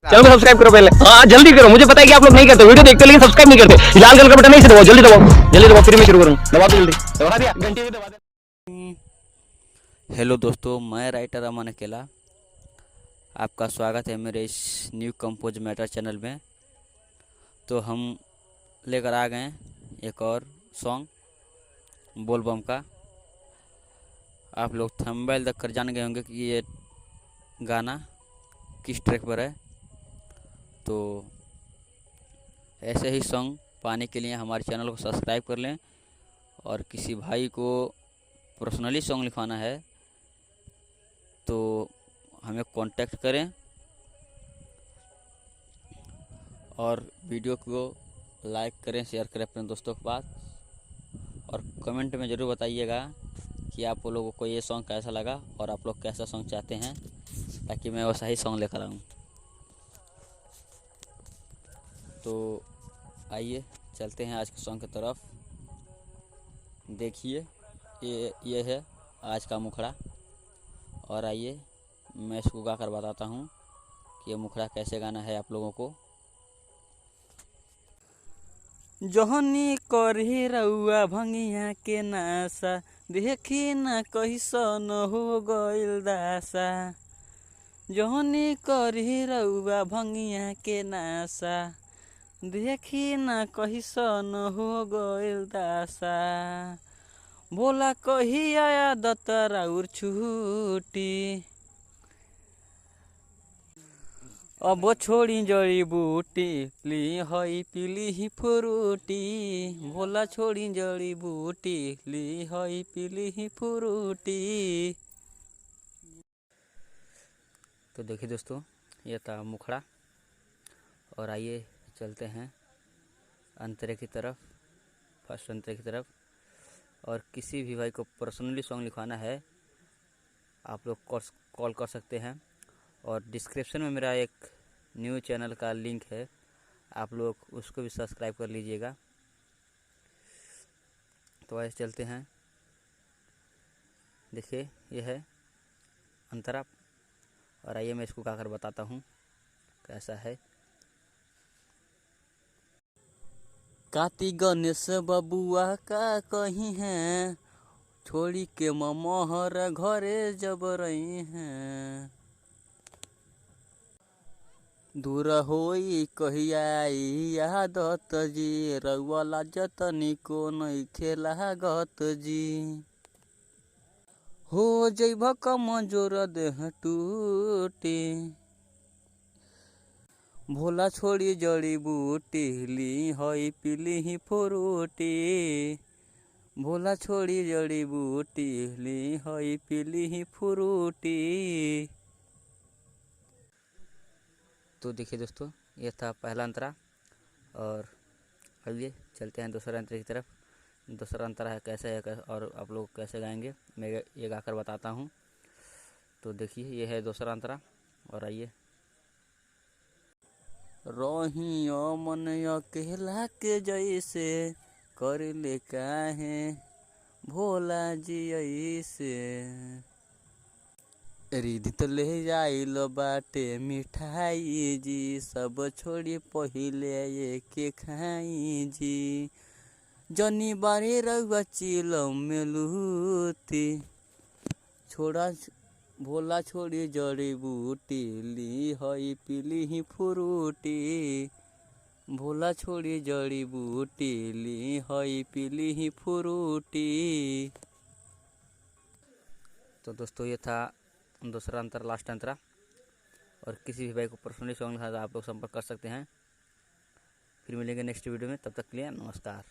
Channel को subscribe करो पहले। हाँ जल्दी करो, मुझे पता है कि आप लोग नहीं करते, वीडियो देखते लेकिन सब्सक्राइब नहीं करते। लाल कलर का बटन नहीं से दबाओ, जल्दी दबाओ, जल्दी दबाओ, फिर मैं शुरू करूँ। दबा दो जल्दी, दबा दिया, घंटी भी दबा दे। हेलो दोस्तों, मैं राइटर अमन अकेला आपका स्वागत है मेरे इस न्यू कंपोज मैटर चैनल में। तो हम लेकर आ गए एक और सॉन्ग बोल बम का। आप लोग थंबनेल देखकर जान गए होंगे कि ये गाना किस ट्रैक पर है। तो ऐसे ही सॉन्ग पाने के लिए हमारे चैनल को सब्सक्राइब कर लें, और किसी भाई को पर्सनली सॉन्ग लिखवाना है तो हमें कांटेक्ट करें, और वीडियो को लाइक करें, शेयर करें अपने दोस्तों के पास, और कमेंट में ज़रूर बताइएगा कि आप लोगों को ये सॉन्ग कैसा लगा और आप लोग कैसा सॉन्ग चाहते हैं, ताकि मैं वैसा ही सॉन्ग लेकर आऊँ। तो आइए चलते हैं आज के सॉन्ग की तरफ। देखिए ये है आज का मुखड़ा, और आइए मैं इसको गाकर बताता हूँ कि ये मुखड़ा कैसे गाना है आप लोगों को। जहनी करही रउआ भंगिया के नासा, देखी न कैसन हो गइल दासा। जहनी करही रउआ भंगिया के नासा, देखी न कैसन हो गइल दासा। भोला कहिया आदत राउर छूटी, अब छोड़ी जड़ी बूटी, ली हई पीली ही फ्रूटी। भोला छोड़ी जड़ी बूटी, ली हई पीली ही फ्रूटी। तो देखिए दोस्तों, ये था मुखड़ा, और आइए चलते हैं अंतरे की तरफ, फर्स्ट अंतरे की तरफ। और किसी भी भाई को पर्सनली सॉन्ग लिखवाना है आप लोग कॉल कर सकते हैं, और डिस्क्रिप्शन में मेरा एक न्यू चैनल का लिंक है, आप लोग उसको भी सब्सक्राइब कर लीजिएगा। तो ऐसे चलते हैं, देखिए ये है अंतरा, और आइए मैं इसको गाकर बताता हूँ कैसा है। कार्तिक गणेश बबुआ का कहीं है, छोड़ी के ममहर घरे जब रही हैं। दूर होई कहिया आदत जी, रउआ लाजत निको नइखे लागत जी। हो जइभ कमजोर देह टूटी, भोला छोड़ी जड़ी बूटी, ली हई पीली ही फ्रूटी। भोला छोड़ी जड़ी बूटी, ली हई पीली ही फ्रूटी। तो देखिए दोस्तों, ये था पहला अंतरा, और आइए चलते हैं दूसरा अंतरे की तरफ। दूसरा अंतरा है कैसे है और आप लोग कैसे गाएंगे, मैं ये गाकर बताता हूँ। तो देखिए ये है दूसरा अंतरा, और आइए। रहियो मन अकेला के जैसे, कर ले काहे भोला जी ऐसे। रिधि तो ले आइल बाटे मिठाई जी, सब छोड़ी पहिले ये के खाई जी। जनी बारे रउआ चिलम मेलूती, छोड़ा भोला छोड़ी जड़ी बूटी, ली हई पीली ही फ्रूटी। भोला छोड़ी जड़ी बूटी, ली हई पीली ही फ्रूटी। तो दोस्तों ये था दूसरा अंतर, लास्ट अंतरा। और किसी भी भाई को पर्सनली सॉन्ग लिखा तो आप लोग संपर्क कर सकते हैं। फिर मिलेंगे नेक्स्ट वीडियो में, तब तक के लिए नमस्कार।